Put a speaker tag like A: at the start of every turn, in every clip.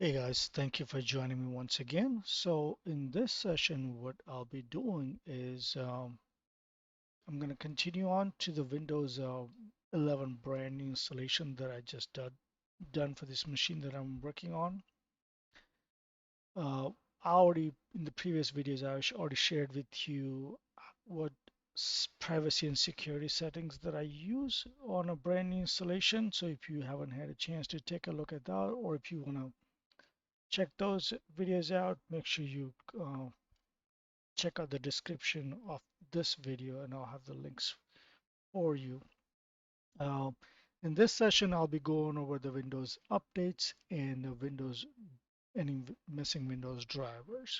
A: Hey guys, thank you for joining me once again. So in this session, what I'll be doing is I'm going to continue on to the Windows 11 brand new installation that I just done for this machine that I'm working on. I already in the previous videos already shared with you what privacy and security settings that I use on a brand new installation. So if you haven't had a chance to take a look at that, or if you want to check those videos out, make sure you check out the description of this video and I'll have the links for you. Uh, in this session, I'll be going over the Windows updates and the any missing Windows drivers.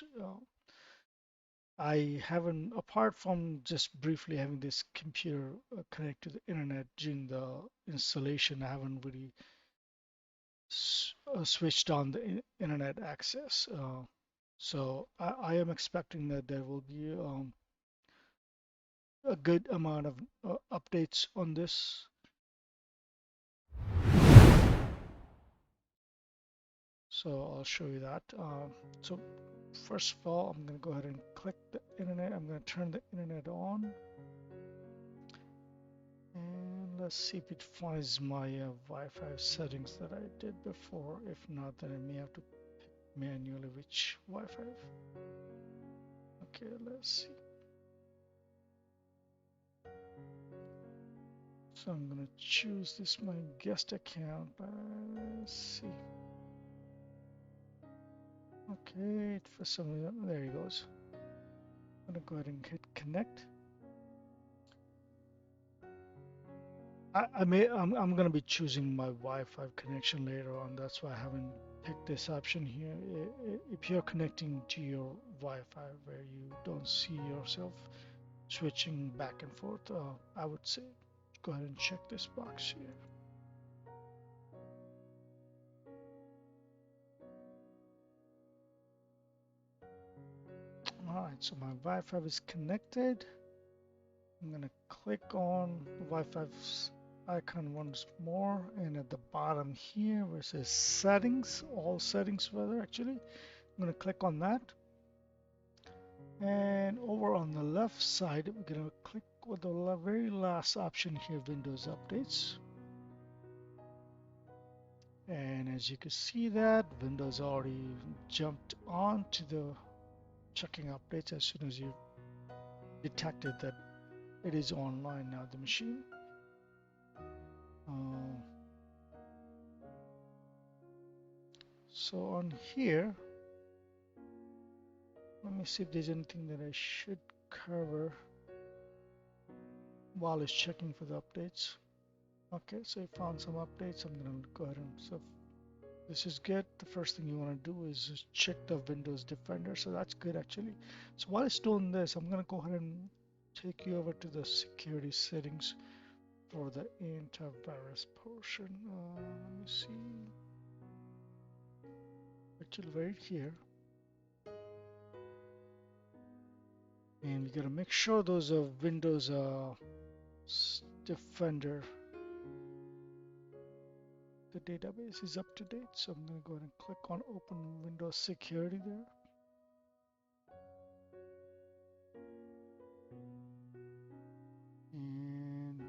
A: I haven't, apart from just briefly having this computer connect to the internet during the installation, I haven't really switched on the internet access. So I am expecting that there will be a good amount of updates on this. So I'll show you that. So first of all, I'm going to go ahead and click the internet. I'm going to turn the internet on. And let's see if it finds my Wi-Fi settings that I did before. If not, then I may have to manually which Wi-Fi. Okay, let's see. So I'm going to choose this my guest account. Let's see. Okay, for some reason, there he goes. I'm gonna go ahead and hit connect. I'm gonna be choosing my Wi-Fi connection later on. That's why I haven't picked this option here. If you're connecting to your Wi-Fi where you don't see yourself switching back and forth, I would say go ahead and check this box here. All right, so my Wi-Fi is connected. I'm gonna click on the Wi-Fi icon once more, and at the bottom here where it says settings, all settings rather actually, I'm gonna click on that. And over on the left side, we're gonna click with the very last option here, Windows Updates. And as you can see that Windows already jumped on to the checking updates as soon as you detected that it is online now, the machine. Uh, so on here, let me see if there's anything that I should cover while it's checking for the updates. Okay, so I found some updates. I'm gonna go ahead and so this is good. The first thing you want to do is just check the Windows Defender. So that's good actually. So while it's doing this, I'm gonna go ahead and take you over to the security settings for the antivirus portion. Let me see. Actually, right here. And we gotta make sure those Windows Defender, the database is up to date. So I'm gonna go ahead and click on Open Windows Security there. And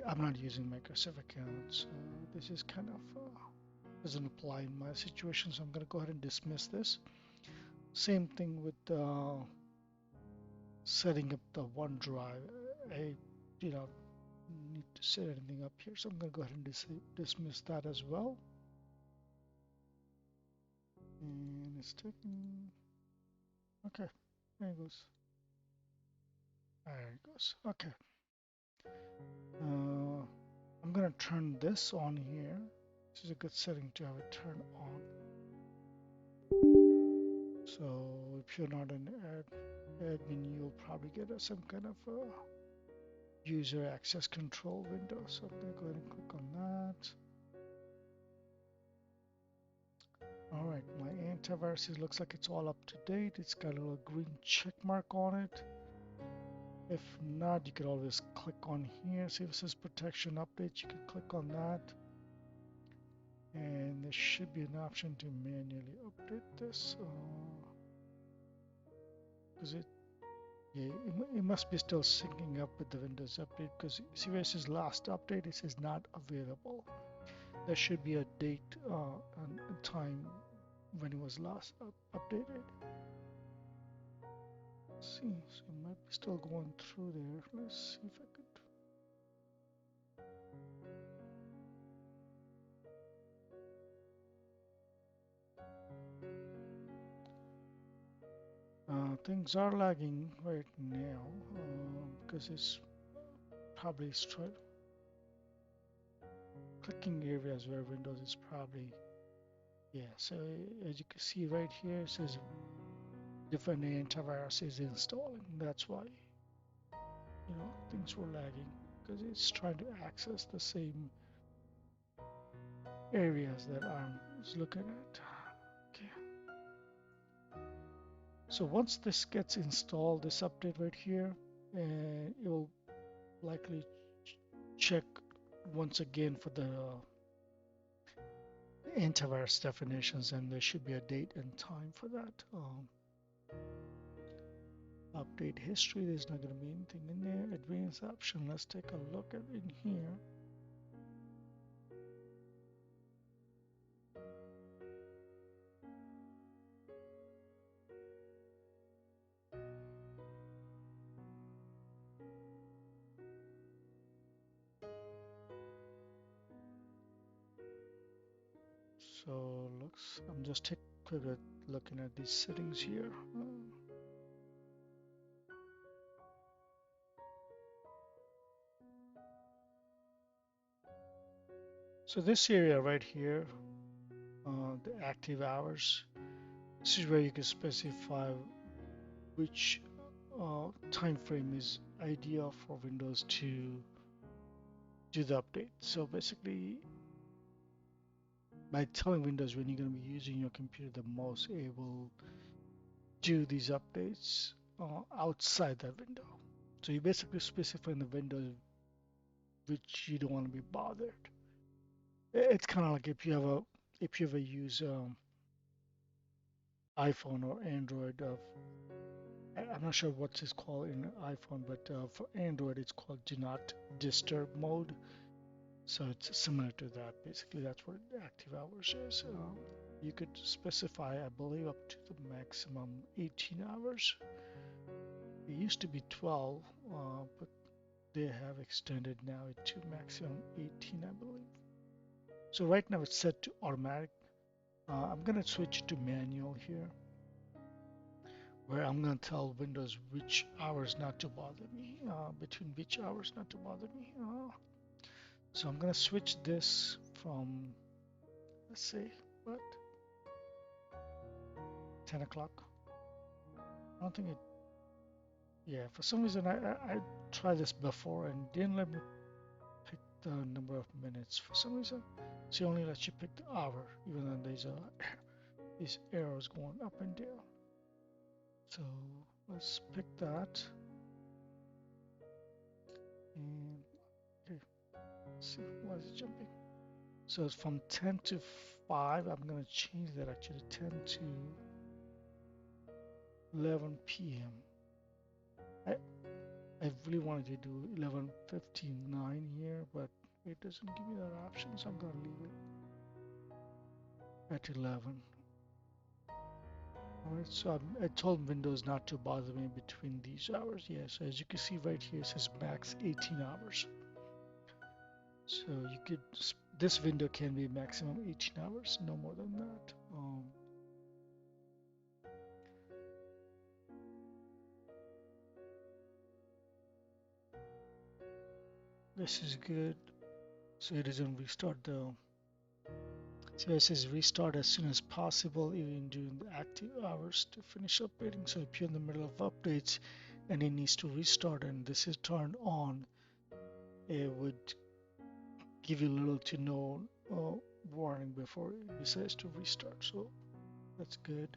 A: I'm not using Microsoft accounts. This is kind of doesn't apply in my situation, so I'm gonna go ahead and dismiss this. Same thing with setting up the OneDrive. I do not need to set anything up here, so I'm going to go ahead and dismiss that as well. And it's taking. Okay, there it goes. There it goes. Okay. I'm going to turn this on here. This is a good setting to have it turned on. So if you're not an admin, you'll probably get some kind of user access control window. So I'm going to go ahead and click on that. All right, my antivirus, it looks like it's all up to date. It's got a little green check mark on it. If not, you could always click on here. See if it says protection update, you can click on that. should be an option to manually update this because it must be still syncing up with the Windows update because CVS's last update it says not available. There should be a date and a time when it was last updated. Let's see, so it might be still going through there. Let's see if I could. Things are lagging right now because it's probably clicking areas where Windows is probably, yeah. So as you can see right here, it says different antivirus is installing. That's why, things were lagging because it's trying to access the same areas that I was looking at. Okay. So once this gets installed, this update right here, and it will likely check once again for the antivirus definitions, and there should be a date and time for that. Update history, there's not going to be anything in there. Advanced option, let's take a look at it in here. So I'm just looking at these settings here. So this area right here, the active hours, this is where you can specify which time frame is ideal for Windows to do the update. So basically, by telling Windows when you're going to be using your computer the most, it will do these updates outside that window. So you basically specify in the window which you don't want to be bothered. It's kind of like if you ever use iPhone or Android. I'm not sure what it's called in iPhone, but for Android it's called Do Not Disturb mode. So it's similar to that. Basically, that's what active hours is. You could specify, I believe, up to the maximum 18 hours. It used to be 12, but they have extended now to maximum 18, I believe. So right now it's set to automatic. I'm going to switch to manual here, where I'm going to tell Windows which hours not to bother me, between which hours not to bother me. So I'm going to switch this from, let's say, what, 10 o'clock. I don't think it, yeah, for some reason I tried this before and didn't let me pick the number of minutes for some reason. She only lets you pick the hour, even though there's these arrows going up and down. So let's pick that. And okay, let's see, why is it jumping? So it's from 10 to 5. I'm going to change that actually 10 to 11 p.m. I really wanted to do 11:59 here, but it doesn't give me that option, so I'm going to leave it at 11. Alright, so I told Windows not to bother me between these hours. Yes, as you can see right here, it says max 18 hours. So this window can be maximum 18 hours, no more than that. This is good. So it doesn't restart though. So it says restart as soon as possible, even during the active hours to finish updating. So if you're in the middle of updates and it needs to restart and this is turned on, it would give you little to no warning before it decides to restart. So that's good.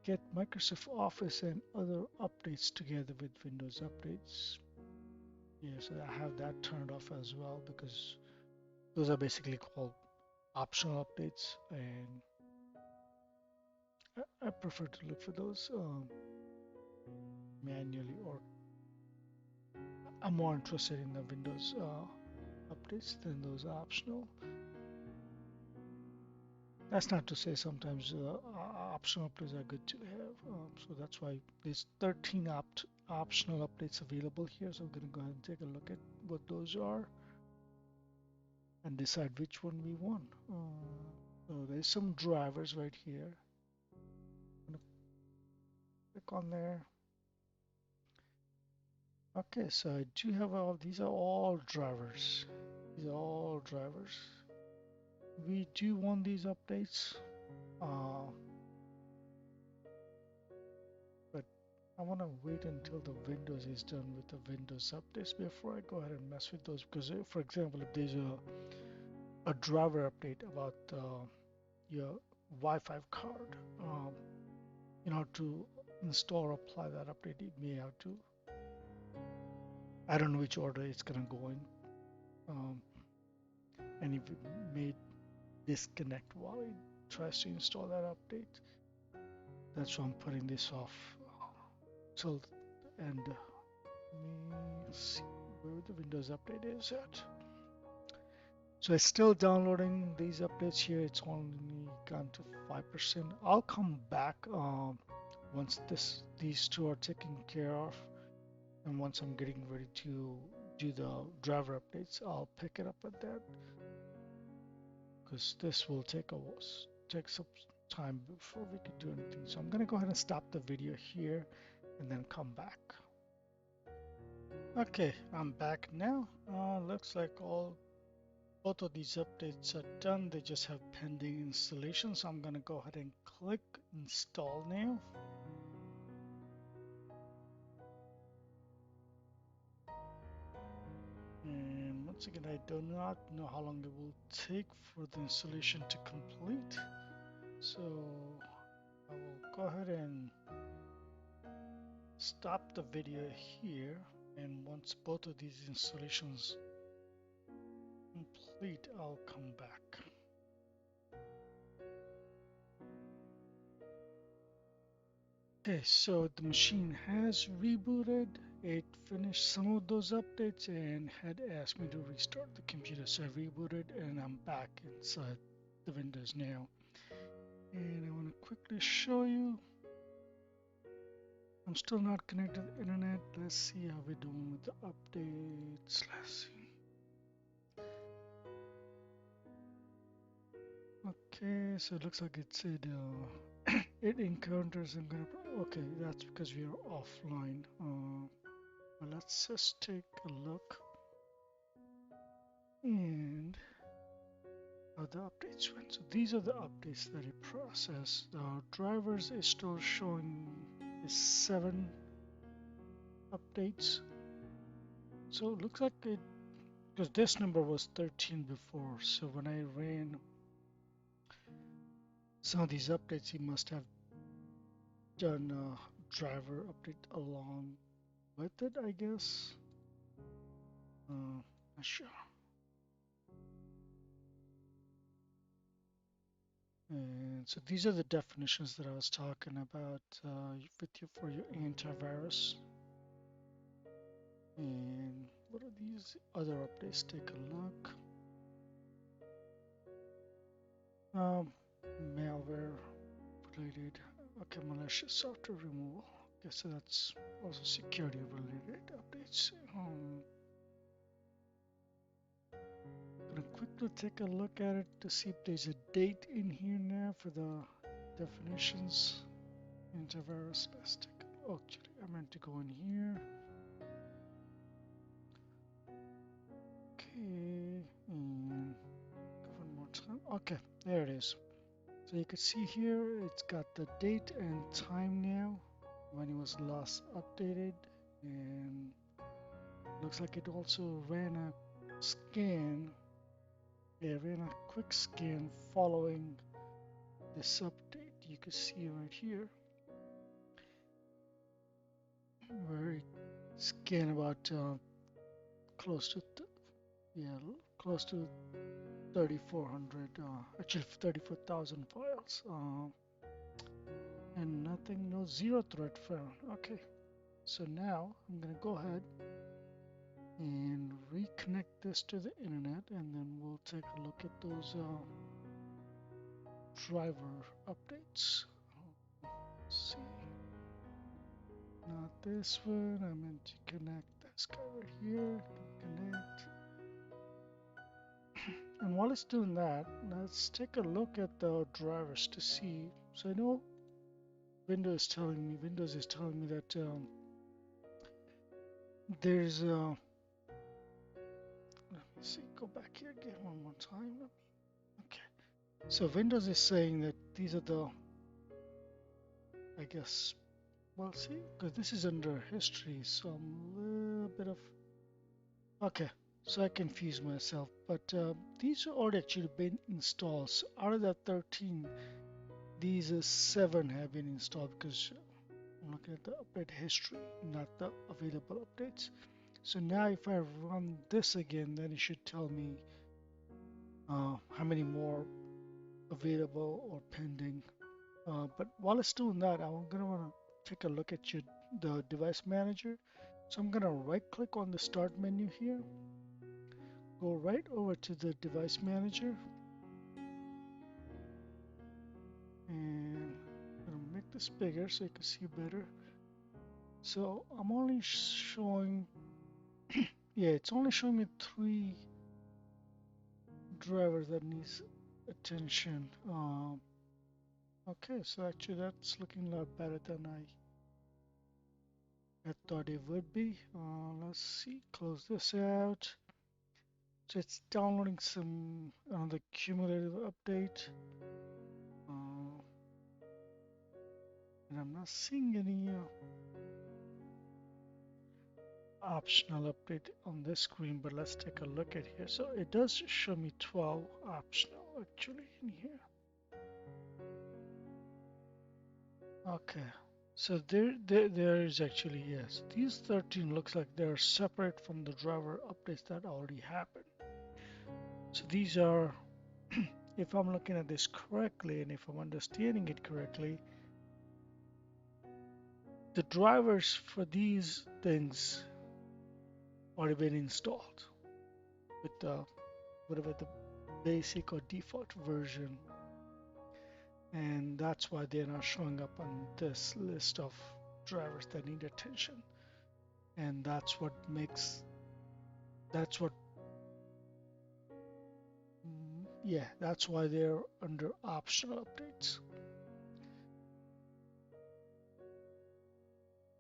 A: Get Microsoft Office and other updates together with Windows updates. Yeah, so I have that turned off as well because Those are basically called optional updates, and I prefer to look for those manually, or I'm more interested in the Windows updates than those optional. That's not to say sometimes optional updates are good to have. So that's why there's 13 optional updates available here. So we're going to go ahead and take a look at what those are and decide which one we want. So there's some drivers right here. I'm going to click on there. Okay, so I do have all, these are all drivers. These are all drivers. We do want these updates. But I want to wait until the Windows is done with the Windows updates before I go ahead and mess with those. Because, for example, if there's a driver update about your Wi-Fi card, in order to install or apply that update, you may have to. I don't know which order it's going to go in, and if it may disconnect while it tries to install that update. That's why I'm putting this off till the end. Let me see where the Windows update is at. So it's still downloading these updates here. It's only gone to 5%. I'll come back once these two are taken care of, and once I'm getting ready to do the driver updates, I'll pick it up at that, because this will take some time before we can do anything. So I'm gonna go ahead and stop the video here and then come back. Okay, I'm back now. Looks like both of these updates are done. They just have pending installation. So I'm gonna go ahead and click install now. And once again, I do not know how long it will take for the installation to complete. So I will go ahead and stop the video here. And once both of these installations complete, I'll come back. Okay, so the machine has rebooted. It finished some of those updates and had asked me to restart the computer. So I rebooted and I'm back inside the Windows now. And I want to quickly show you. I'm still not connected to the internet. Let's see how we're doing with the updates. Let's see. Okay, so it looks like it said it encounters. Okay, that's because we are offline. Well, let's just take a look and how the updates went. So these are the updates that it processed. The drivers is still showing is 7 updates. So it looks like it, because this number was 13 before. So when I ran some of these updates, he must have done a driver update along with it, I guess. Not sure. And so these are the definitions that I was talking about with you for your antivirus. And what are these other updates? Take a look. Malware related. Okay, malicious software removal. Okay, so that's also security related updates. Gonna quickly take a look at it to see if there's a date in here now for the definitions. Antivirus. Let's take a look. Actually, I meant to go in here. Okay, and go one more time. Okay, there it is. So you can see here it's got the date and time now when it was last updated, and looks like it also ran a scan. It ran a quick scan following this update. You can see right here where it scanned about close to 3,400, actually 34,000 files, and nothing, no zero thread found. Okay, so now I'm gonna go ahead and reconnect this to the internet, and then we'll take a look at those driver updates. Let's see, not this one. I meant to connect this guy right here. Connect. And while it's doing that, let's take a look at the drivers to see. So I know Windows is telling me that there's let me see, go back here again one more time. Okay, so Windows is saying that these are the, I guess, well, see, because this is under history, so I'm a little bit of, okay, so I confused myself, but these are already actually been installed. So out of that 13, these 7 have been installed, because I'm looking at the update history, not the available updates. So now if I run this again, then it should tell me how many more available or pending. But while it's doing that, I'm gonna wanna take a look at the device manager. So I'm gonna right click on the start menu here, go right over to the device manager, and I'm gonna make this bigger so you can see better. So I'm only showing, yeah, it's only showing me 3 drivers that needs attention. Okay, so actually that's looking a lot better than I thought it would be. Let's see, close this out. So it's downloading some another cumulative update, and I'm not seeing any optional update on this screen. But let's take a look at here. So it does show me 12 optional actually in here. Okay, so there is actually, yes, these 13 looks like they're separate from the driver updates that already happened. So these are, if I'm looking at this correctly and if I'm understanding it correctly, the drivers for these things already been installed with whatever the basic or default version, and that's why they're not showing up on this list of drivers that need attention. And that's what yeah, that's why they're under optional updates.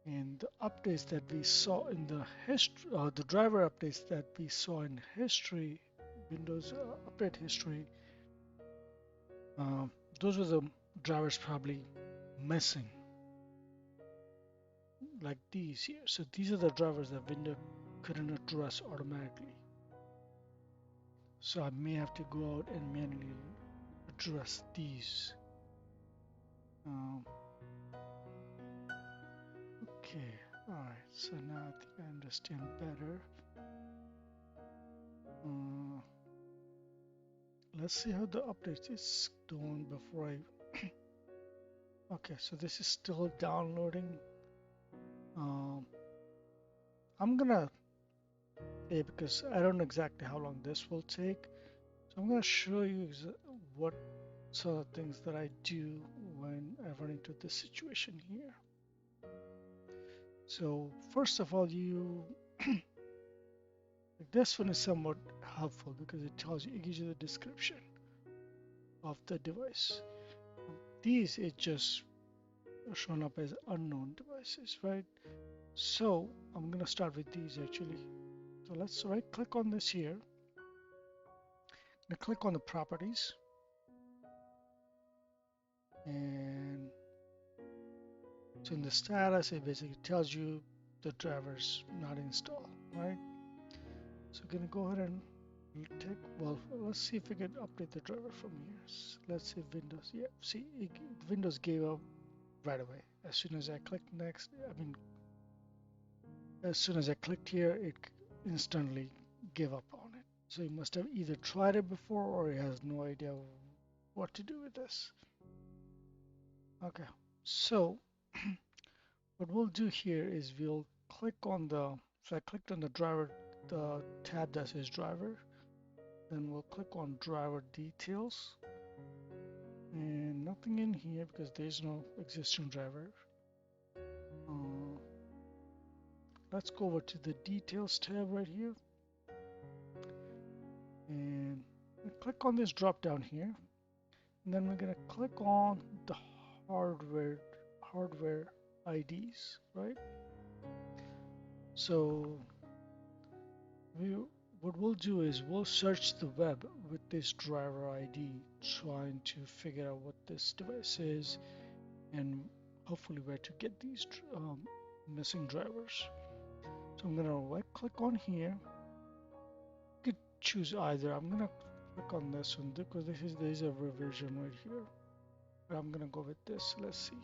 A: And the updates that we saw in the history, the driver updates that we saw in history, Windows update history, those were the drivers probably missing, like these here. So these are the drivers that Windows couldn't address automatically. So I may have to go out and manually address these. Okay, alright, so now I think I understand better. Let's see how the update is doing before I okay, so this is still downloading. I'm gonna, yeah, because I don't know exactly how long this will take, so I'm gonna show you what sort of things that I do when I run into this situation here. So first of all, this one is somewhat helpful because it gives you the description of the device. These it just shown up as unknown devices, right? So I'm gonna start with these actually. So let's right click on this here. I'm gonna click on the properties, and so in the status it basically tells you the driver's not installed, right? So I'm gonna go ahead and let's see if we can update the driver from here. Let's see Windows, yeah, see Windows gave up right away. As soon as I clicked next, as soon as I clicked here, it instantly gave up on it. So he must have either tried it before or he has no idea what to do with this. Okay, so what we'll do here is we'll click on so I clicked on the driver, the tab that says driver. Then we'll click on driver details and nothing in here because there's no existing driver. Uh, let's go over to the details tab right here and click on this drop down here. And then we're going to click on the hardware IDs, right? So we what we'll do is we'll search the web with this driver ID, trying to figure out what this device is and hopefully where to get these missing drivers. So I'm going to right click on here. You could choose either. I'm going to click on this one because there's a revision right here. But I'm going to go with this. Let's see.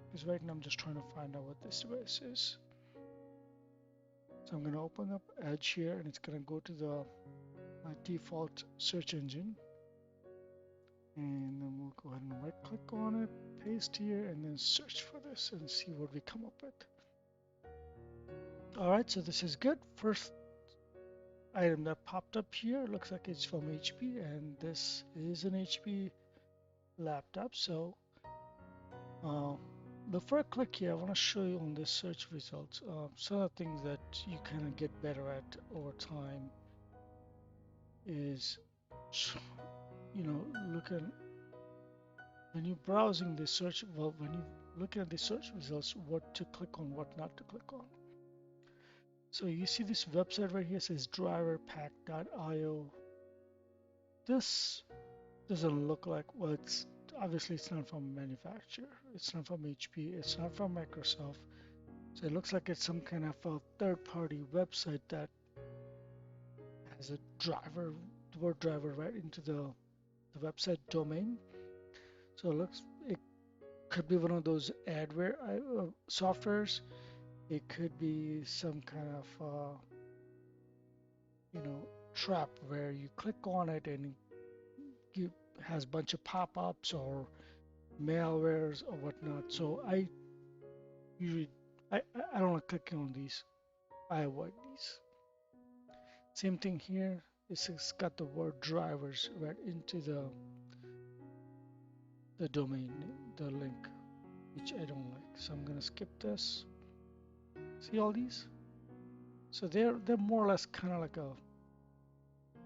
A: Because right now I'm just trying to find out what this device is. So I'm going to open up Edge here and it's going to go to my default search engine. And then we'll go ahead and right click on it, paste here, and then search for this and see what we come up with. Alright, so this is good. First item that popped up here looks like it's from HP, and this is an HP laptop. So before I click here, I want to show you on this search results some of the things that you kind of get better at over time is, looking when you're browsing the search, well, when you looking at the search results, what to click on, what not to click on. So you see this website right here says driverpack.io. This doesn't look like, well, it's obviously it's not from manufacturer, it's not from HP, it's not from Microsoft. So it looks like it's some kind of a third-party website that has a driver, the word driver right into the website domain. So it could be one of those adware softwares. It could be some kind of trap where you click on it and it has a bunch of pop-ups or malwares or whatnot. So I usually I don't like clicking on these. I avoid these. Same thing here. It's got the word drivers right into the domain, the link, which I don't like. So I'm gonna skip this. See all these? So they're more or less kind of like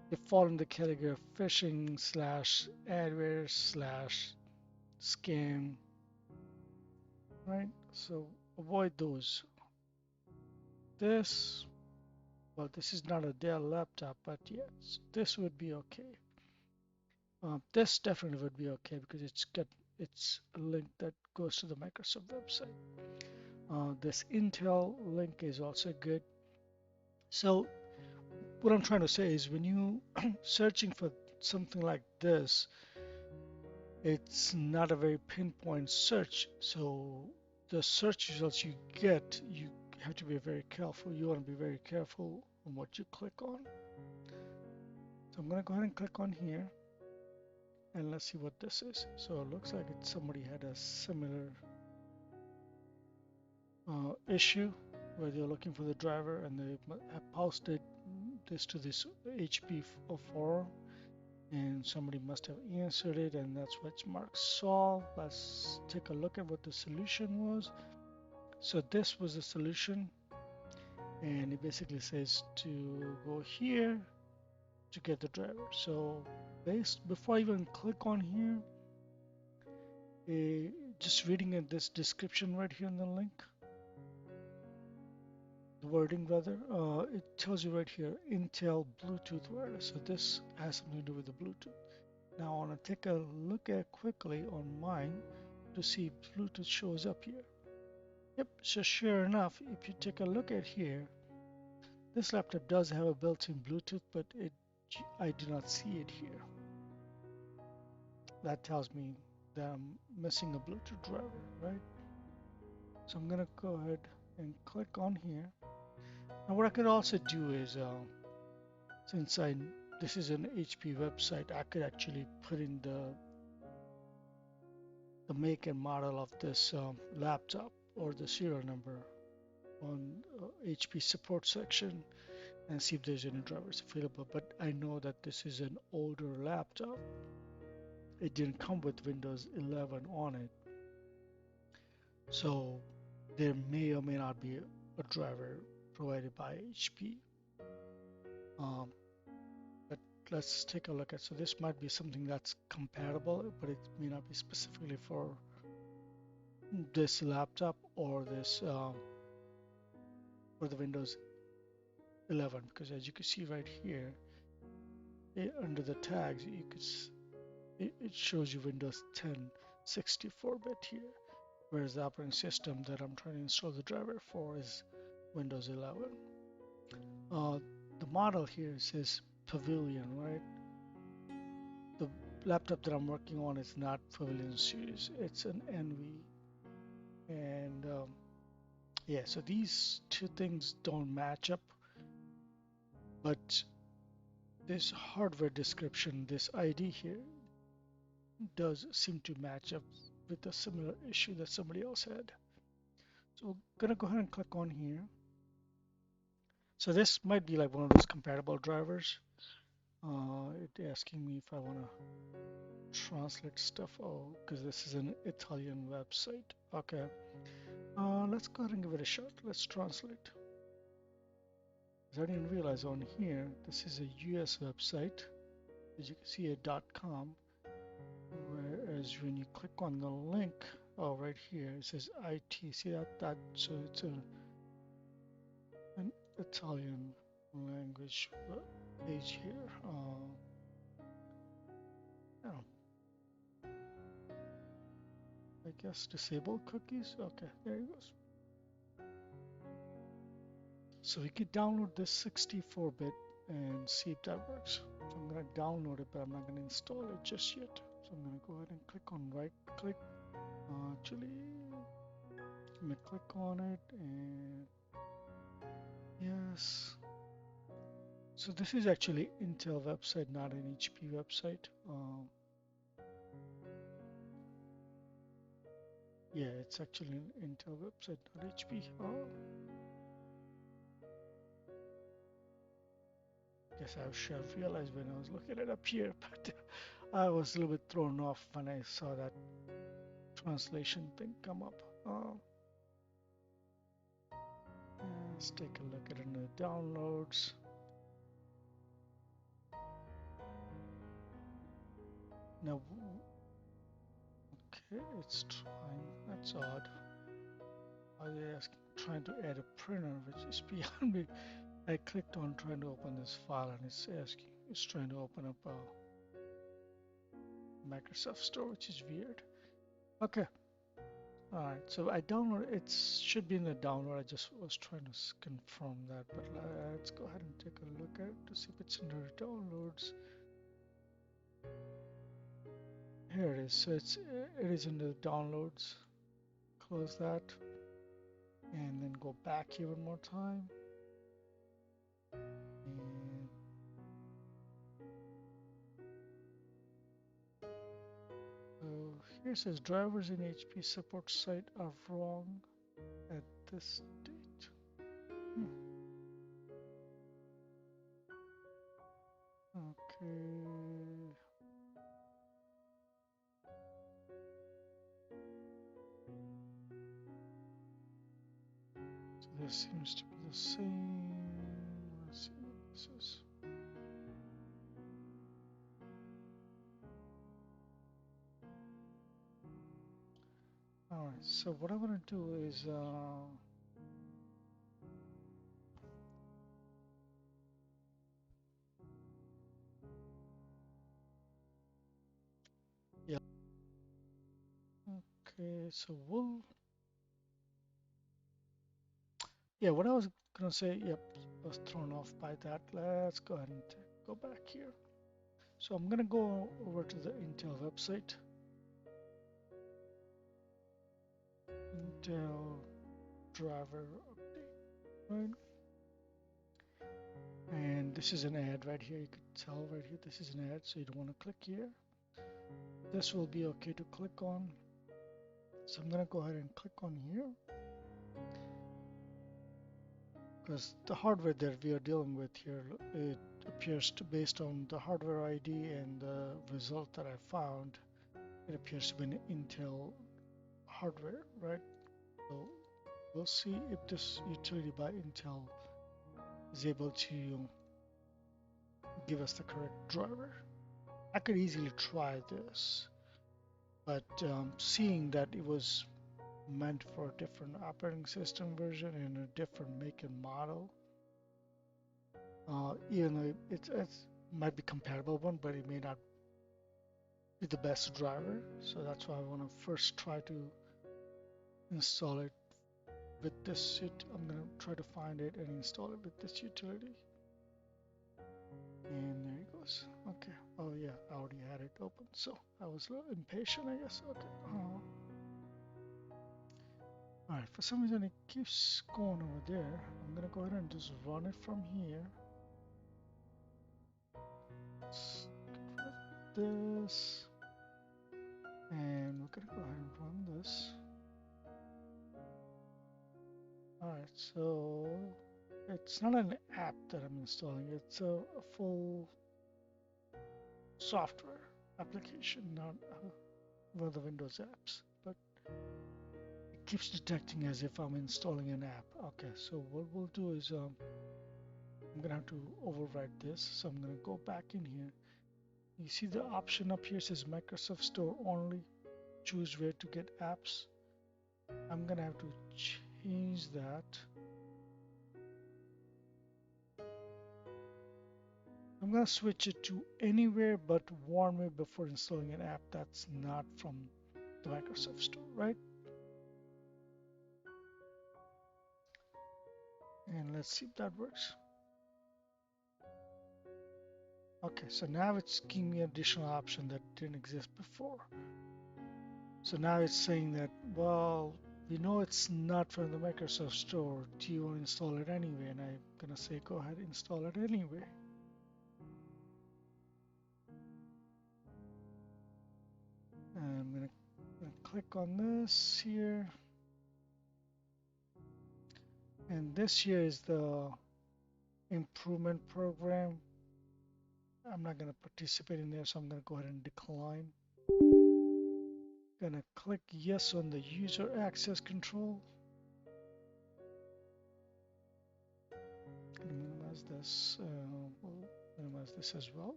A: they fall in the category of phishing slash adware slash scam, right? So avoid those. This, well, this is not a Dell laptop, but yes, this would be okay. This definitely would be okay because it's a link that goes to the Microsoft website. This Intel link is also good. So what I'm trying to say is when you searching for something like this, it's not a very pinpoint search. So the search results you get, you have to be very careful. You want to be very careful on what you click on. So I'm going to go ahead and click on here and let's see what this is. So it looks like somebody had a similar issue where they're looking for the driver and they have posted this to this HP forum and somebody must have answered it, and that's what's marked solved. Let's take a look at what the solution was. So this was the solution, and it basically says to go here to get the driver. So before I even click on here, just reading in this description right here in the link, the wording rather, it tells you right here Intel Bluetooth wireless. So this has something to do with the Bluetooth. Now I want to take a look at quickly on mine to see if Bluetooth shows up here. Yep, so sure enough, if you take a look at here, this laptop does have a built-in Bluetooth, but I do not see it here. That tells me that I'm missing a Bluetooth driver, right? So I'm gonna go ahead and click on here. Now what I could also do is, since I this is an HP website, I could actually put in the make and model of this laptop or the serial number on HP support section and see if there's any drivers available. But I know that this is an older laptop. It didn't come with Windows 11 on it, so there may or may not be a driver provided by HP. Um, but let's take a look at. So this might be something that's compatible, but it may not be specifically for this laptop or this for the Windows 11, because as you can see right here, under the tags, you could it shows you Windows 10 64-bit here, whereas the operating system that I'm trying to install the driver for is Windows 11. The model here says Pavilion, right? The laptop that I'm working on is not Pavilion series, it's an Envy. And yeah, so these two things don't match up, but this hardware description, this ID here, does seem to match up with a similar issue that somebody else had. So we're gonna go ahead and click on here. So this might be like one of those compatible drivers. It's asking me if I want to translate stuff. Oh, because this is an Italian website. Okay. Let's go ahead and give it a shot. Let's translate. I didn't realize on here, this is a US website. As you can see, a .com. Whereas when you click on the link, oh, right here, it says IT. See that? So it's an Italian language page here. Oh, I guess disable cookies. Okay, there it goes. So we could download this 64-bit and see if that works. So I'm going to download it, but I'm not going to install it just yet. So I'm going to go ahead and click on right click. Actually, I'm going to click on it and yes. So this is actually Intel website, not an HP website. Yeah, it's actually an Intel website, not HP. Guess I should have realized when I was looking it up here, but I was a little bit thrown off when I saw that translation thing come up. Let's take a look at it in the downloads. Now, okay, it's trying. That's odd. Are they trying to add a printer, which is beyond me? I clicked on trying to open this file, and it's trying to open up Microsoft Store, which is weird. Okay. All right, so I downloaded, it should be in the download. I just was trying to confirm that, but let's go ahead and take a look at it to see if it's in the downloads. Here it is. So it is in the downloads. Close that, and then go back here one more time. And here it says drivers in HP support site are wrong at this date. Okay. So this seems to be the same. Let's see what this is. All right, so what I'm going to do is yeah. Okay, so what I was going to say, yep, was thrown off by that. Let's go ahead and go back here. So I'm going to go over to the Intel website. Intel driver update, right? And this is an ad right here. You could tell right here, this is an ad, so you don't want to click here. This will be okay to click on. So I'm going to go ahead and click on here, because the hardware that we are dealing with here, it appears to, based on the hardware ID and the result that I found, it appears to be an Intel hardware, right? So we'll see if this utility by Intel is able to give us the correct driver. I could easily try this, but seeing that it was meant for a different operating system version and a different make and model, even though it's might be comparable one, but it may not be the best driver. So that's why I want to first try to install it with this. I'm going to try to find it and install it with this utility. And there it goes. Okay. Oh yeah, I already had it open, so I was a little impatient, I guess. Okay. All right. For some reason, it keeps going over there. I'm gonna go ahead and just run it from here. Let's get rid of this, and we're gonna go ahead and run this. All right. So it's not an app that I'm installing. It's a full software application, not one of the Windows apps, but it keeps detecting as if I'm installing an app. Okay, so what we'll do is I'm gonna have to override this. So I'm gonna go back in here. You see the option up here says Microsoft Store only. Choose where to get apps. I'm gonna have to change that. I'm gonna switch it to anywhere but warn me before installing an app that's not from the Microsoft Store, right? And let's see if that works. Okay, so now it's giving me an additional option that didn't exist before. So now it's saying that, well, we know it's not from the Microsoft Store. Do you want to install it anyway? And I'm gonna say, go ahead, install it anyway. And I'm gonna click on this here. And this here is the improvement program. I'm not gonna participate in there, so I'm gonna go ahead and decline. Gonna click yes on the user access control. Gonna minimize this. We'll minimize this as well.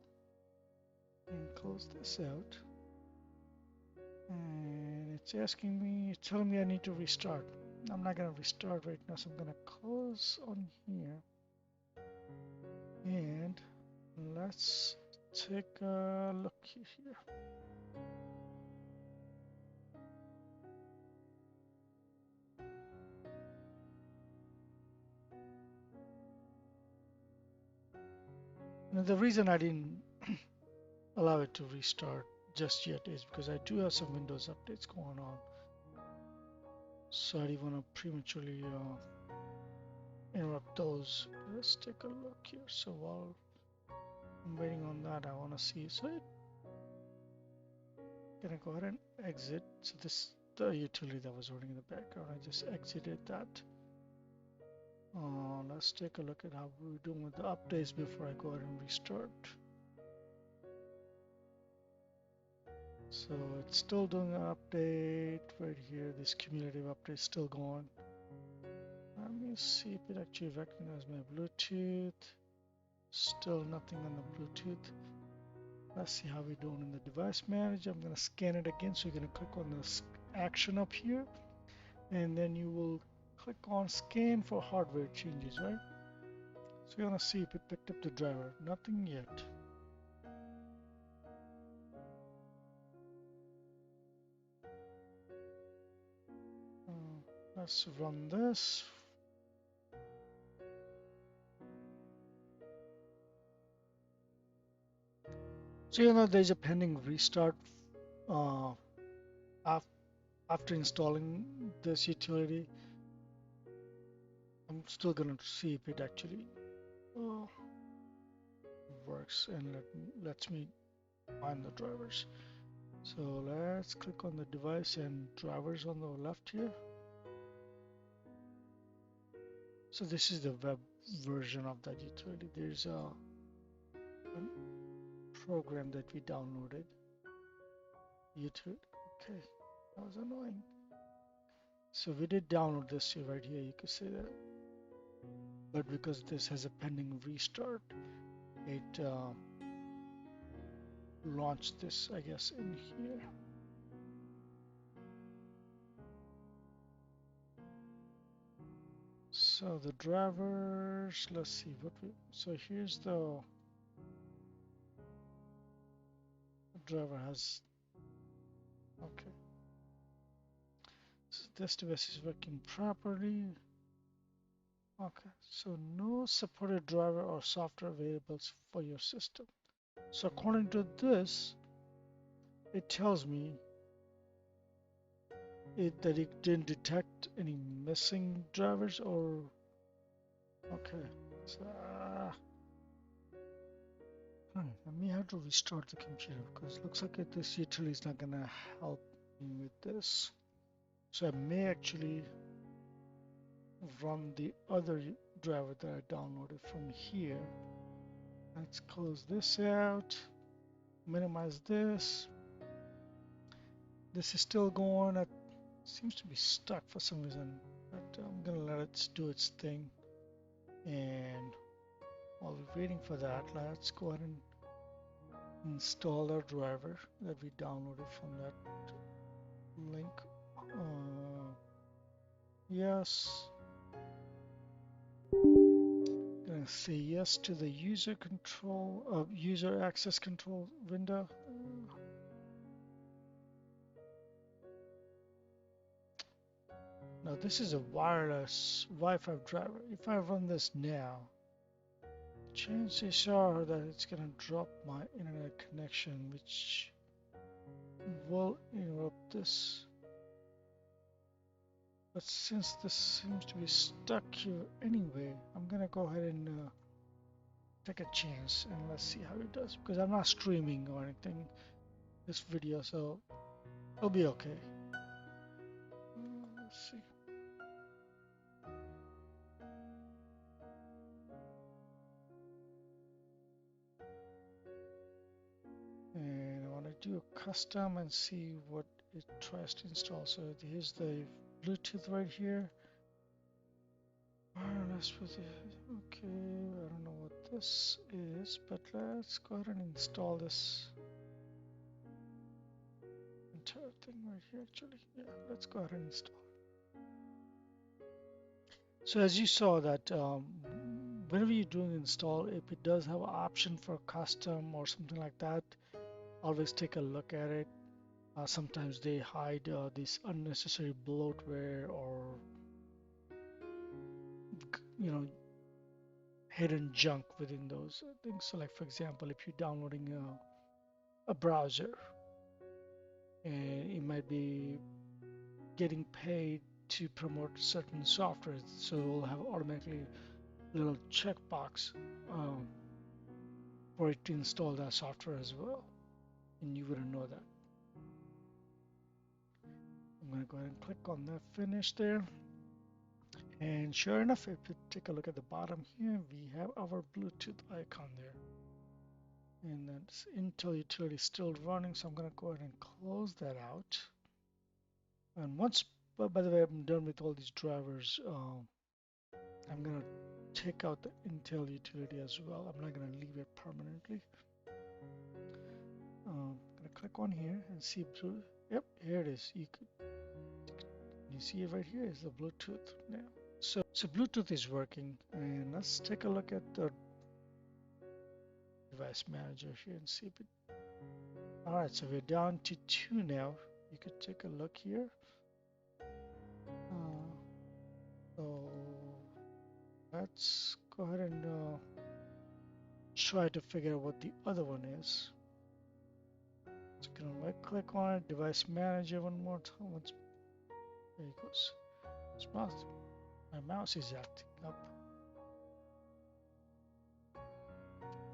A: And close this out. And it's asking me, it's telling me I need to restart. I'm not gonna restart right now, so I'm gonna close on here. And let's take a look here. Now, the reason I didn't allow it to restart just yet is because I do have some Windows updates going on. So I didn't want to prematurely interrupt those. Let's take a look here. So while I'm waiting on that, I want to see. So gonna go ahead and exit. So this the utility that was running in the background. I just exited that. Let's take a look at how we're doing with the updates before I go ahead and restart. So it's still doing an update right here. This cumulative update is still going. Let me see if it actually recognizes my Bluetooth. Still nothing on the Bluetooth. Let's see how we're doing in the device manager. I'm going to scan it again. So you're going to click on this action up here, and then you will click on scan for hardware changes, right? So you're going to see if it picked up the driver. Nothing yet. Let's run this. So you know there's a pending restart after installing this utility. I'm still gonna see if it actually works and lets me find the drivers. So let's click on the device and drivers on the left here. So this is the web version of that utility. There's a program that we downloaded. Utility. Okay, that was annoying. So we did download this here, right here. You could say that, but because this has a pending restart, it launched this, I guess, in here. So the drivers, let's see what we, so here's the driver has, okay. So this device is working properly. Okay, so no supported driver or software available for your system. So according to this, it tells me that it didn't detect any missing drivers or, okay. So, I may have to restart the computer because it looks like this utility is not gonna help me with this. So I may actually run the other driver that I downloaded from here. Let's close this out, minimize this. This is still going. It seems to be stuck for some reason, but I'm gonna let it do its thing. And while we're waiting for that, let's go ahead and install our driver that we downloaded from that link. Yes. Gonna say yes to the user access control window. Now this is a wireless Wi-Fi driver. If I run this now, chances are that it's gonna drop my internet connection, which will interrupt this. But since this seems to be stuck here anyway, I'm gonna go ahead and take a chance and let's see how it does, because I'm not streaming or anything this video, so it'll be okay. Let's see. And I want to do a custom and see what it tries to install. So here's the Bluetooth right here. Wireless with it. Okay, I don't know what this is, but let's go ahead and install this entire thing right here actually. Yeah, let's go ahead and install it. So as you saw that whenever you're doing install, if it does have an option for custom or something like that, always take a look at it. Sometimes they hide this unnecessary bloatware or hidden junk within those things. So like for example, if you're downloading a browser and it might be getting paid to promote certain software, so it'll have automatically a little checkbox for it to install that software as well, and you wouldn't know that. I'm going to go ahead and click on that finish there. And sure enough, if you take a look at the bottom here, we have our Bluetooth icon there. And that's Intel utility still running, so I'm going to go ahead and close that out. And once, by the way, I'm done with all these drivers, I'm going to take out the Intel utility as well. I'm not going to leave it permanently. I'm going to click on here and see Bluetooth. Yep, here it is. You see it right here is the Bluetooth now. So Bluetooth is working, and let's take a look at the device manager here and see if it. All right, so we're down to 2 now. You could take a look here. So let's go ahead and try to figure out what the other one is. So I'm gonna right click on it, device manager one more time. There it goes. My mouse is acting up.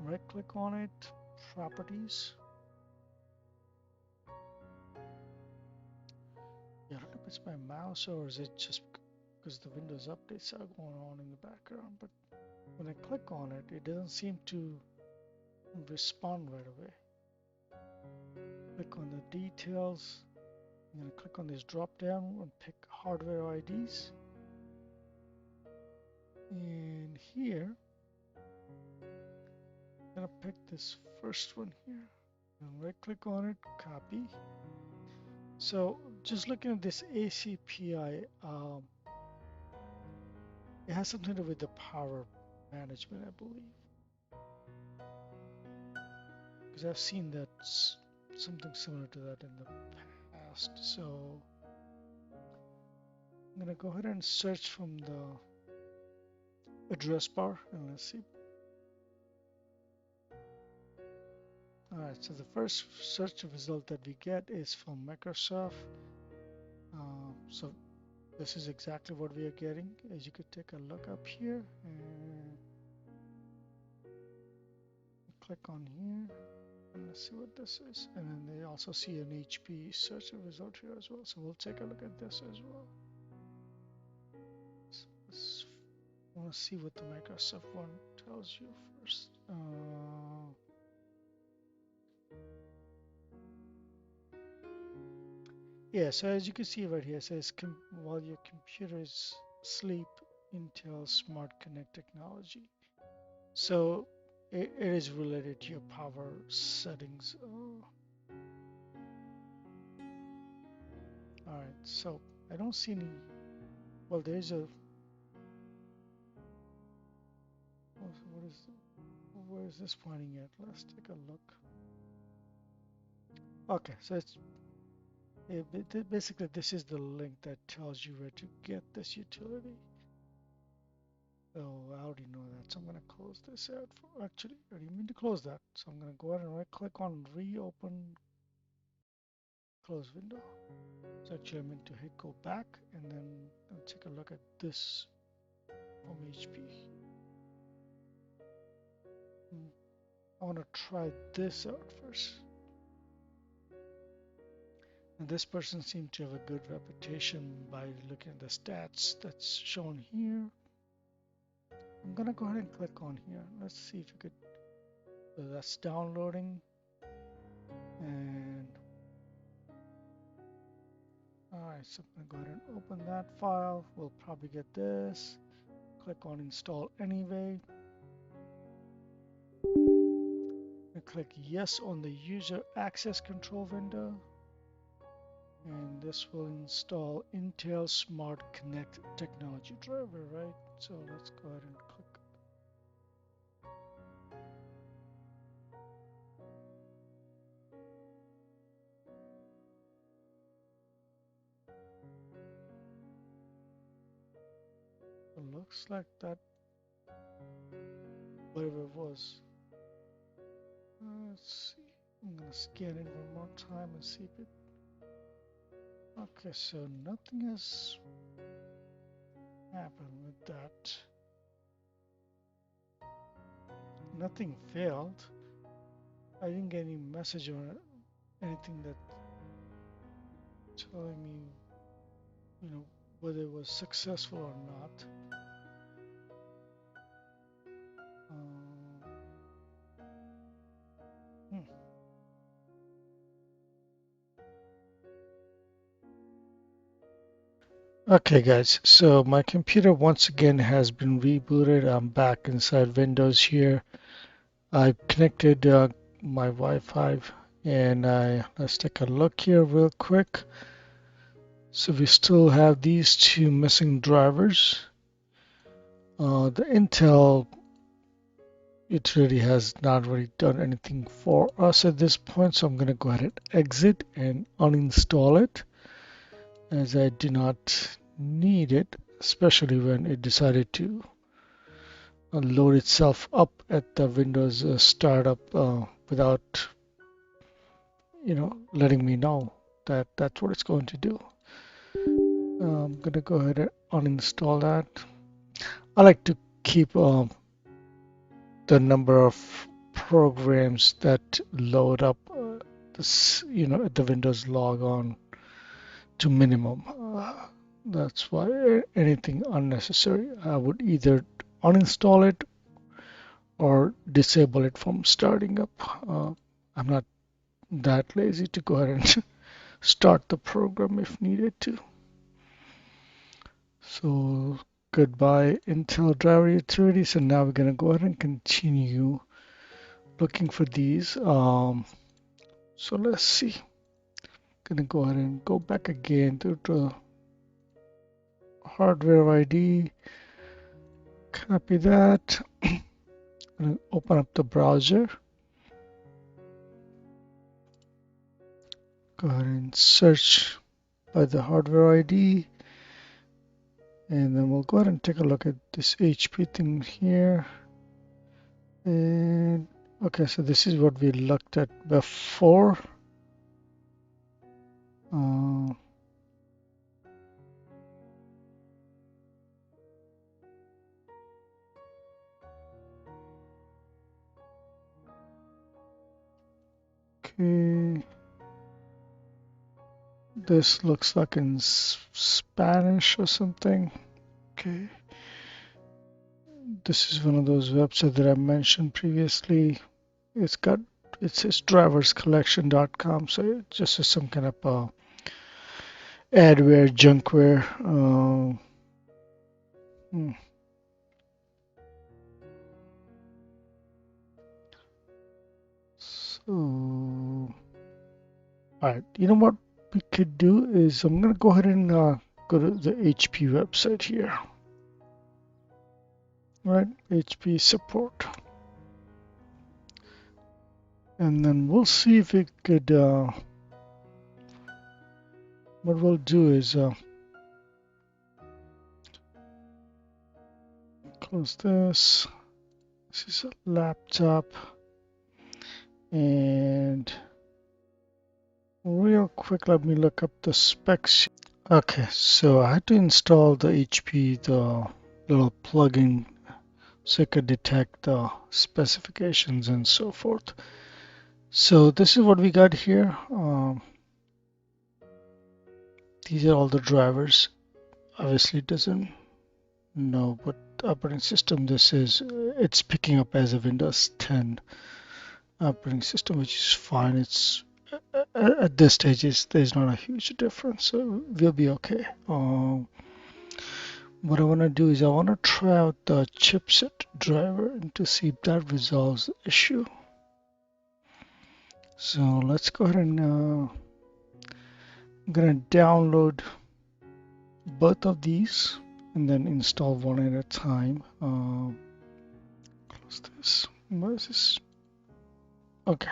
A: right click on it, properties. Yeah, I don't know if it's my mouse or is it just because the Windows updates are going on in the background, but when I click on it, it doesn't seem to respond right away. Click on the details. I'm going to click on this drop down and pick hardware IDs. And here, I'm going to pick this first one here. And right click on it, copy. So just looking at this ACPI, it has something to do with the power management, I believe. Because I've seen that something similar to that in the past. So I'm going to go ahead and search from the address bar and let's see. Alright, so the first search result that we get is from Microsoft. So this is exactly what we are getting. As you could take a look up here and click on here and let's see what this is. And then they also see an HP search result here as well. So we'll take a look at this as well. So I want to see what the Microsoft one tells you first. Yeah, so as you can see right here, it says while your computer is asleep, Intel Smart Connect technology. So it is related to your power settings. All right, so I don't see any. Well, there's a. Where is this pointing at? Let's take a look. Okay, so it's basically this is the link that tells you where to get this utility. So I already know that, so I'm going to close this out. Actually, I didn't mean to close that, so I'm going to go ahead and right click on reopen close window. So actually I meant to hit go back and then I'll take a look at this from HP. I want to try this out first. And this person seemed to have a good reputation by looking at the stats that's shown here. I'm gonna go ahead and click on here. Let's see if we could. So that's downloading. And alright, so I'm gonna go ahead and open that file. We'll probably get this. Click on install anyway. And click yes on the user access control window. And this will install Intel Smart Connect technology driver, right? So let's go ahead and click. It looks like that, whatever it was. Let's see. I'm gonna scan it one more time and see if it. Okay, so nothing has happened with that. Nothing failed. I didn't get any message or anything that telling me, whether it was successful or not. Okay guys, so my computer once again has been rebooted. I'm back inside Windows here. I connected my Wi-Fi and let's take a look here real quick. So we still have these two missing drivers. The Intel utility has not really done anything for us at this point, so I'm going to go ahead and exit and uninstall it as I do not need it, especially when it decided to load itself up at the Windows startup without letting me know that that's what it's going to do. I'm gonna go ahead and uninstall that. I like to keep the number of programs that load up this, at the Windows logon to minimum. That's why anything unnecessary, I would either uninstall it or disable it from starting up. I'm not that lazy to go ahead and start the program if needed to. So goodbye Intel driver utilities, and now we're going to go ahead and continue looking for these. So let's see. Gonna go ahead and go back again to the hardware ID. Copy that. Gonna open up the browser. Go ahead and search by the hardware ID. And then we'll go ahead and take a look at this HP thing here. And okay, so this is what we looked at before. Okay. This looks like in Spanish or something. Okay. This is one of those websites that I mentioned previously. It says driverscollection.com, so it's just some kind of adware, junkware. So, all right, you know what we could do is I'm gonna go ahead and go to the HP website here. Right, HP support, and then we'll see if it could. What we'll do is close this. This is a laptop, and real quick, let me look up the specs. Okay, so I had to install the HP, the little plugin, so it could detect the specifications and so forth. So this is what we got here. These are all the drivers. Obviously, it doesn't know what operating system this is. It's picking up as a Windows 10 operating system, which is fine. It's at this stage, there's not a huge difference, so we'll be okay. What I want to do is I want to try out the chipset driver and to see if that resolves the issue. So let's go ahead and I'm gonna download both of these and then install one at a time. Close this. What is this? Okay.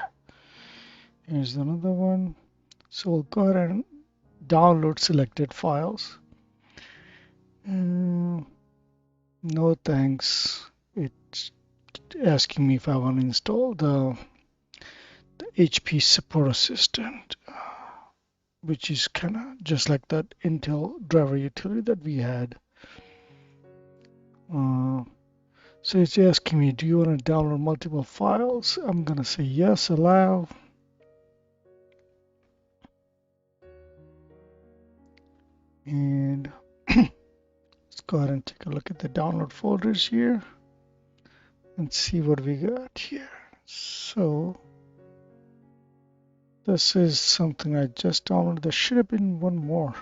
A: Here's another one. So we'll go ahead and download selected files. No thanks. It's asking me if I want to install the HP support assistant, which is kind of just like that Intel driver utility that we had. So it's asking me, do you want to download multiple files? I'm going to say yes, allow. And let's go ahead and take a look at the download folders here and see what we got here. So this is something I just downloaded. There should have been one more.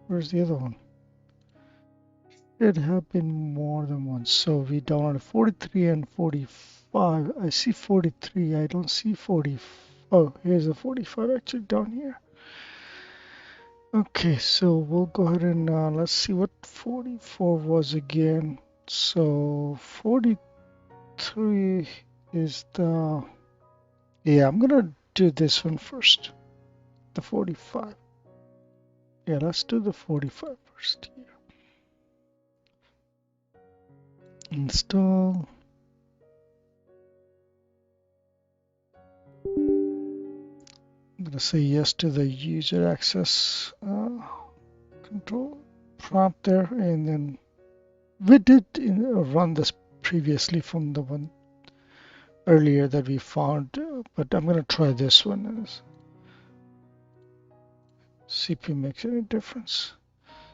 A: Where's the other one? It have been more than one. So we downloaded 43 and 45. I see 43. I don't see 40. Oh, here's the 45 actually down here. Okay, so we'll go ahead and let's see what 44 was again. So 43 is the... Yeah, I'm gonna do this one first. The 45. Yeah, let's do the 45 first here. Install. I'm gonna say yes to the user access control prompt there, and then we did run this previously from the one earlier that we found, but I'm going to try this one. See if it makes any difference.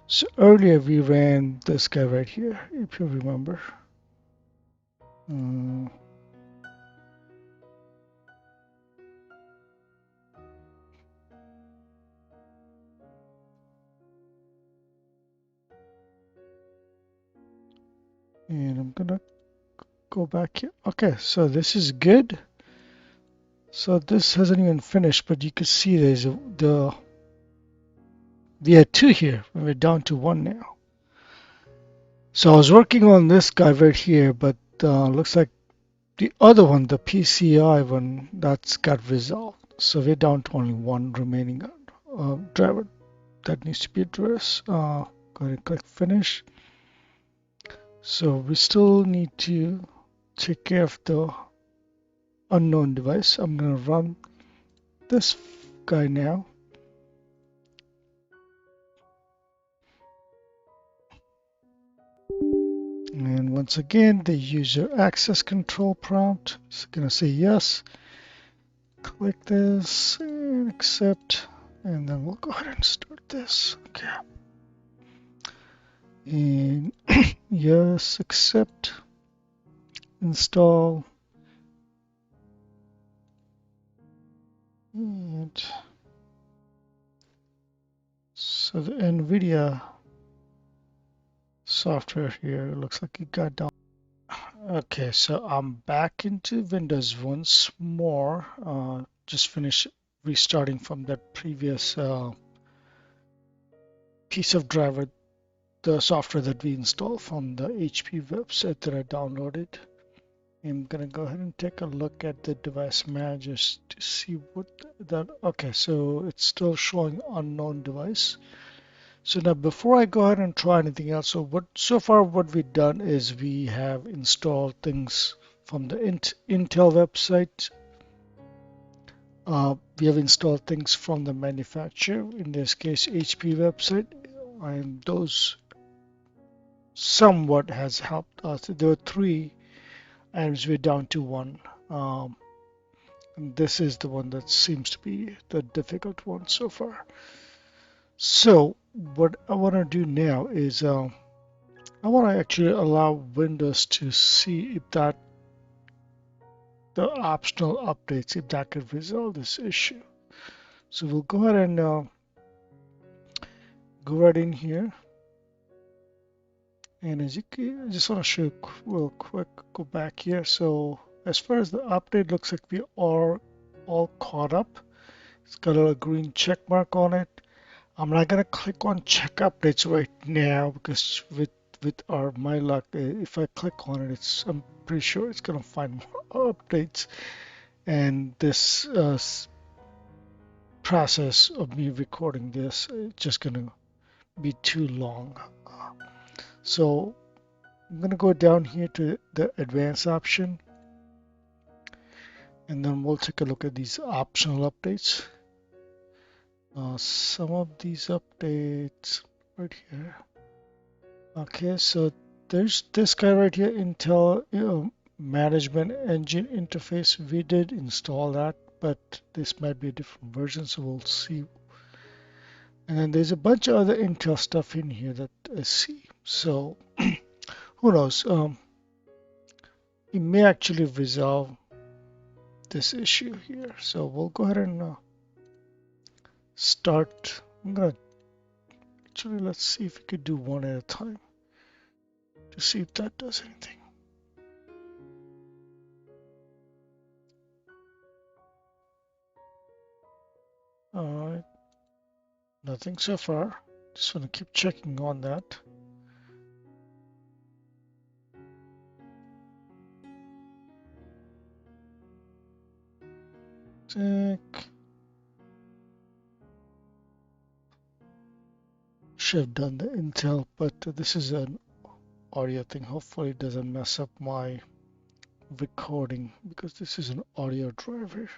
A: So earlier we ran this guy right here, if you remember. Mm, and I'm gonna go back here. Okay, so this is good. So this hasn't even finished, but you can see we had two here, and we're down to one now. So I was working on this guy right here, but looks like the other one, the PCI one, that's got resolved. So we're down to only one remaining driver that needs to be addressed. Go ahead and click finish. So we still need to take care of the unknown device. I'm going to run this guy now. And once again, the user access control prompt is going to say yes. Click this and accept. And then we'll go ahead and start this. Okay. And yes, accept, install. And so the NVIDIA software here looks like it got down. Okay, so I'm back into Windows once more. Just finished restarting from that previous piece of driver, the software that we installed from the HP website that I downloaded. I'm gonna go ahead and take a look at the device managers to see what that. Okay, so it's still showing unknown device. So now before I go ahead and try anything else, so far what we've done is we have installed things from the Intel website. We have installed things from the manufacturer, in this case HP website, and those somewhat has helped us. There were three, and we're down to one. And this is the one that seems to be the difficult one so far. So what I want to do now is I want to actually allow Windows to see if the optional updates, if that could resolve this issue. So we'll go ahead and go right in here. And as you can, I just want to show you real quick, go back here. So as far as the update, looks like we are all caught up. It's got a green check mark on it. I'm not gonna click on check updates right now because with our my luck, if I click on it, I'm pretty sure it's gonna find more updates, and this process of me recording this is just gonna be too long. So I'm gonna go down here to the advanced option, and then we'll take a look at these optional updates. Some of these updates right here. Okay, so there's this guy right here, Intel Management Engine Interface. We did install that, but this might be a different version, so we'll see. And then there's a bunch of other Intel stuff in here that I see. So who knows? It may actually resolve this issue here. So we'll go ahead and start. I'm gonna actually let's see if we could do one at a time to see if that does anything. All right, nothing so far. Just want to keep checking on that. Check. Should have done the Intel, but this is an audio thing. Hopefully it doesn't mess up my recording because this is an audio driver.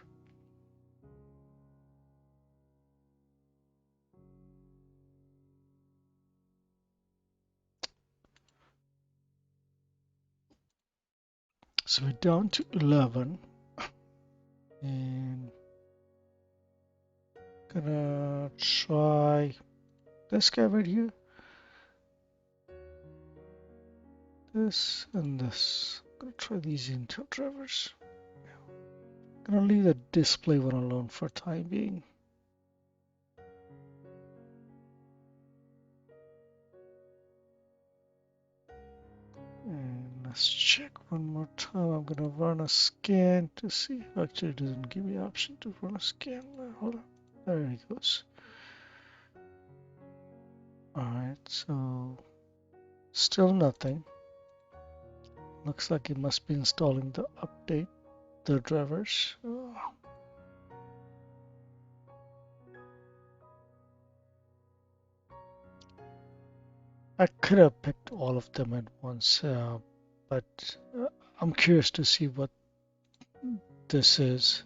A: So we're down to 11, and gonna try this guy right here, this and this. Gonna try these Intel drivers. Gonna leave the display one alone for time being. And let's check one more time. I'm gonna run a scan to see. Actually, it doesn't give me option to run a scan. Hold on. There it goes. Alright, so still nothing. Looks like it must be installing the update, the drivers. I could have picked all of them at once, but I'm curious to see what this is.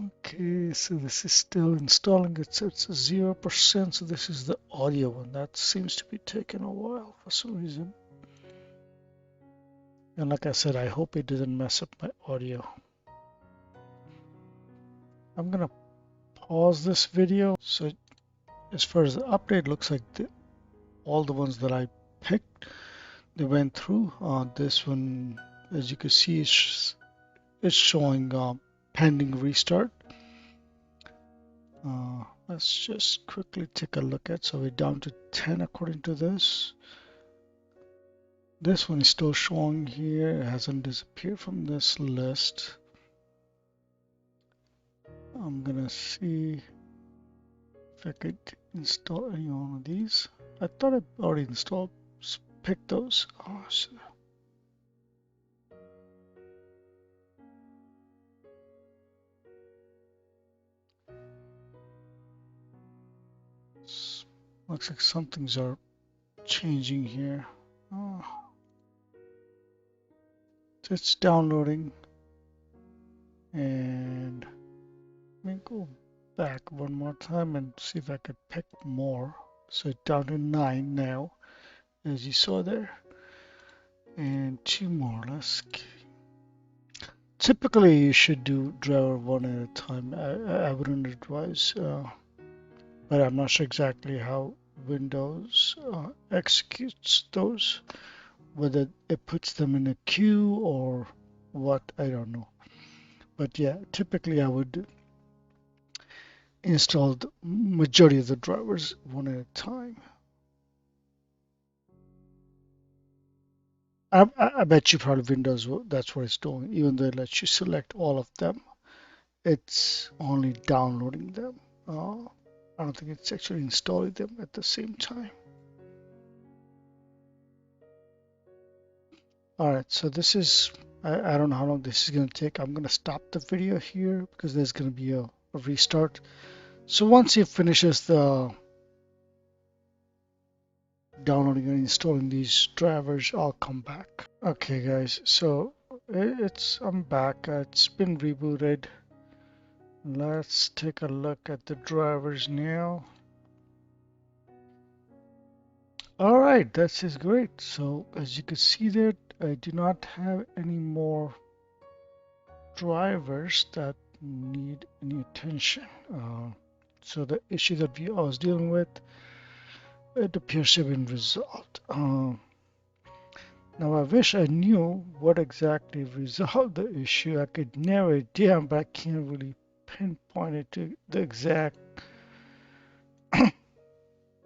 A: Okay, so this is still installing. It's 0%, so this is the audio one. That seems to be taking a while for some reason. And like I said, I hope it doesn't mess up my audio. I'm gonna pause this video. So as far as the update, looks like all the ones that I picked, they went through. This one, as you can see, is showing pending restart. Let's just quickly take a look at. So we're down to 10 according to this. This one is still showing here. It hasn't disappeared from this list. I'm gonna see if I could install any one of these. I thought I already installed, picked those. Oh, so looks like some things are changing here. Oh. It's downloading, and let me go back one more time and see if I could pick more. So it's down to 9 now, as you saw there, and 2 more. Typically you should do driver one at a time. I wouldn't advise, but I'm not sure exactly how Windows executes those. Whether it puts them in a queue or what, I don't know. But yeah, typically I would install the majority of the drivers one at a time. I bet you probably Windows, that's what it's doing. Even though it lets you select all of them, it's only downloading them. I don't think it's actually installing them at the same time. Alright, so this is, I don't know how long this is going to take. I'm going to stop the video here because there's going to be a restart. So once it finishes the downloading and installing these drivers, I'll come back. Okay guys, so I'm back. It's been rebooted. Let's take a look at the drivers now. Alright, this is great. So as you can see there, I do not have any more drivers that need any attention. So the issue that I was dealing with, it appears to have been resolved. Now I wish I knew what exactly resolved the issue. I could narrow it down, but I can't really pinpoint it to the exact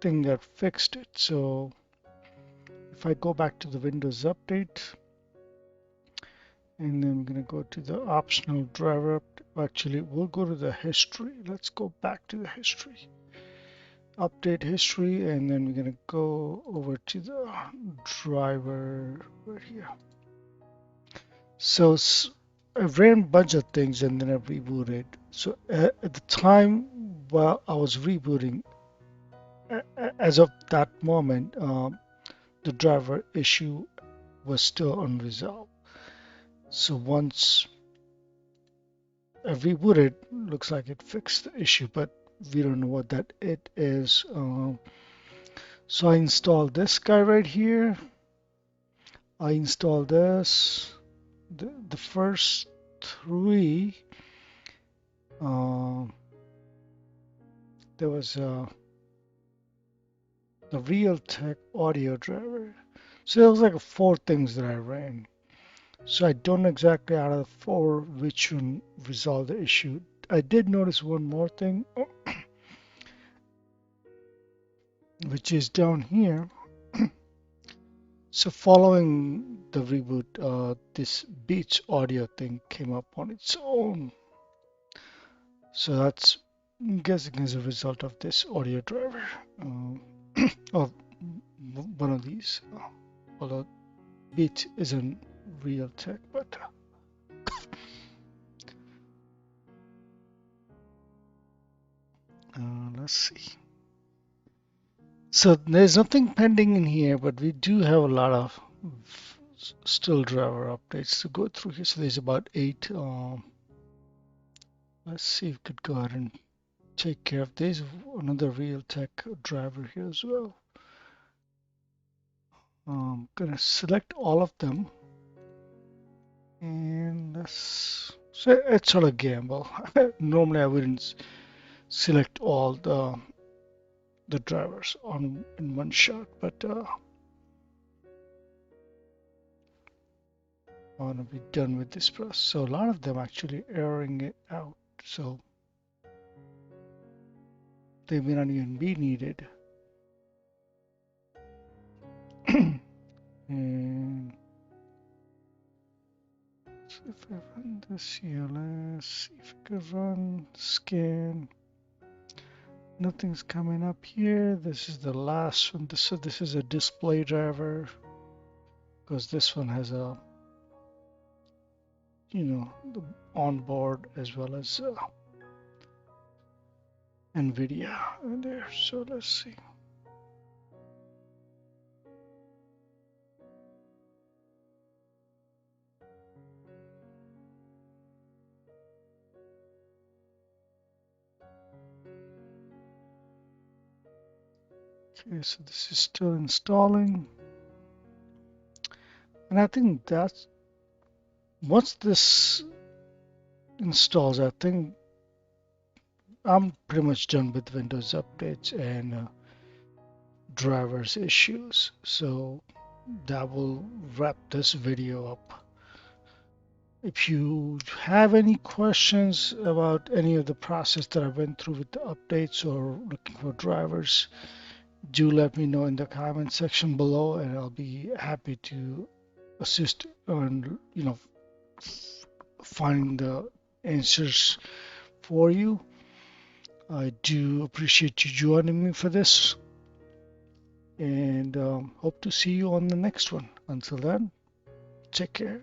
A: thing that fixed it. So if I go back to the Windows update, and then I'm going to go to the optional driver. Actually, we'll go to the history. Let's go back to the history. Update history, and then we're going to go over to the driver right here. So I ran a bunch of things and then I rebooted. So at the time while I was rebooting, as of that moment, the driver issue was still unresolved. So once I rebooted, looks like it fixed the issue, but we don't know what that it is. So I installed this guy right here. I installed this. The first three, um, there was the Realtek audio driver. So there was like four things that I ran. So I don't know exactly out of the four which one resolved the issue. I did notice one more thing, which is down here. So following the reboot, this Beats audio thing came up on its own. So that's, I'm guessing, as a result of this audio driver, of one of these. Although Beats isn't Realtek, but let's see. So there's nothing pending in here, but we do have a lot of still driver updates to go through here. So there's about 8. Let's see if we could go ahead and take care of this. Another Realtek driver here as well. I'm gonna select all of them, and so it's sort of gamble. Normally I wouldn't select all the drivers in one shot, but I want to be done with this process. So a lot of them actually airing it out, so they may not even be needed. And so if I run this here, let's see if I can run scan. Nothing's coming up here. This is the last one. So this is a display driver, because this one has a, the onboard as well as NVIDIA in there. So let's see. Okay, so this is still installing. And I think that's, once this installs, I think I'm pretty much done with Windows updates and drivers issues. So that will wrap this video up. If you have any questions about any of the process that I went through with the updates or looking for drivers, do let me know in the comment section below, and I'll be happy to assist on, finding the answers for you. I do appreciate you joining me for this, and hope to see you on the next one. Until then, take care.